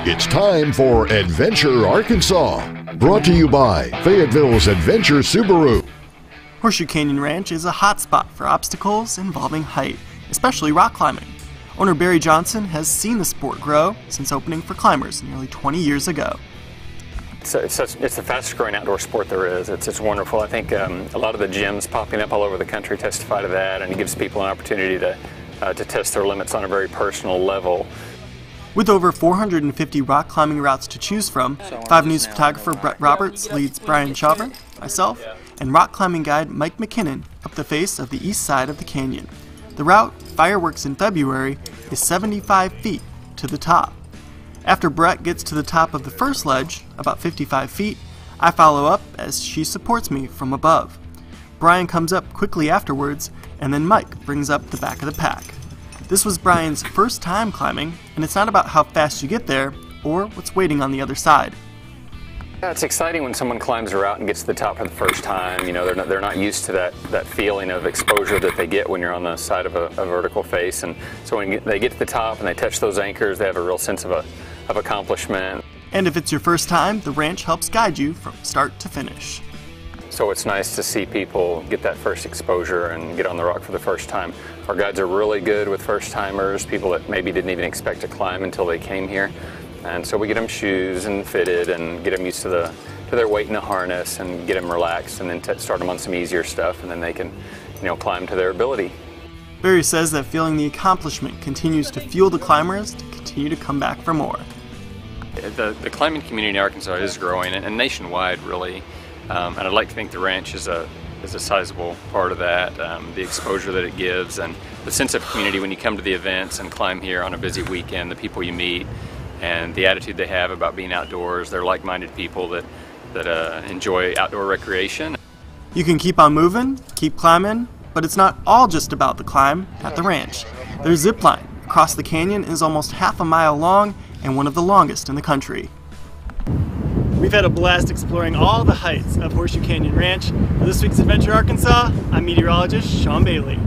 It's time for Adventure Arkansas, brought to you by Fayetteville's Adventure Subaru. Horseshoe Canyon Ranch is a hotspot for obstacles involving height, especially rock climbing. Owner Barry Johnson has seen the sport grow since opening for climbers nearly 20 years ago. It's the fastest growing outdoor sport there is. It's wonderful. I think a lot of the gyms popping up all over the country testify to that, and it gives people an opportunity to test their limits on a very personal level. With over 450 rock climbing routes to choose from, 5 News photographer Brett Roberts leads Brian Chauver, myself, and rock climbing guide Mike McKinnon up the face of the east side of the canyon. The route, Fireworks in February, is 75 feet to the top. After Brett gets to the top of the first ledge, about 55 feet, I follow up as she supports me from above. Brian comes up quickly afterwards, and then Mike brings up the back of the pack. This was Brian's first time climbing, and it's not about how fast you get there or what's waiting on the other side. Yeah, it's exciting when someone climbs a route and gets to the top for the first time. You know, they're not used to that feeling of exposure that they get when you're on the side of a vertical face. And so when they get to the top and they touch those anchors, they have a real sense of accomplishment. And if it's your first time, the ranch helps guide you from start to finish. So it's nice to see people get that first exposure and get on the rock for the first time. Our guides are really good with first timers, people that maybe didn't even expect to climb until they came here. And so we get them shoes and fitted and get them used to their weight in the harness and get them relaxed, and then start them on some easier stuff, and then they can, climb to their ability. Barry says that feeling the accomplishment continues to fuel the climbers to continue to come back for more. The climbing community in Arkansas is growing, and nationwide really. And I'd like to think the ranch is a sizable part of that, the exposure that it gives and the sense of community when you come to the events and climb here on a busy weekend, the people you meet and the attitude they have about being outdoors. They're like-minded people that enjoy outdoor recreation. You can keep on moving, keep climbing, but it's not all just about the climb at the ranch. Their zip line across the canyon is almost half a mile long and one of the longest in the country. We've had a blast exploring all the heights of Horseshoe Canyon Ranch. For this week's Adventure Arkansas, I'm meteorologist Sean Bailey.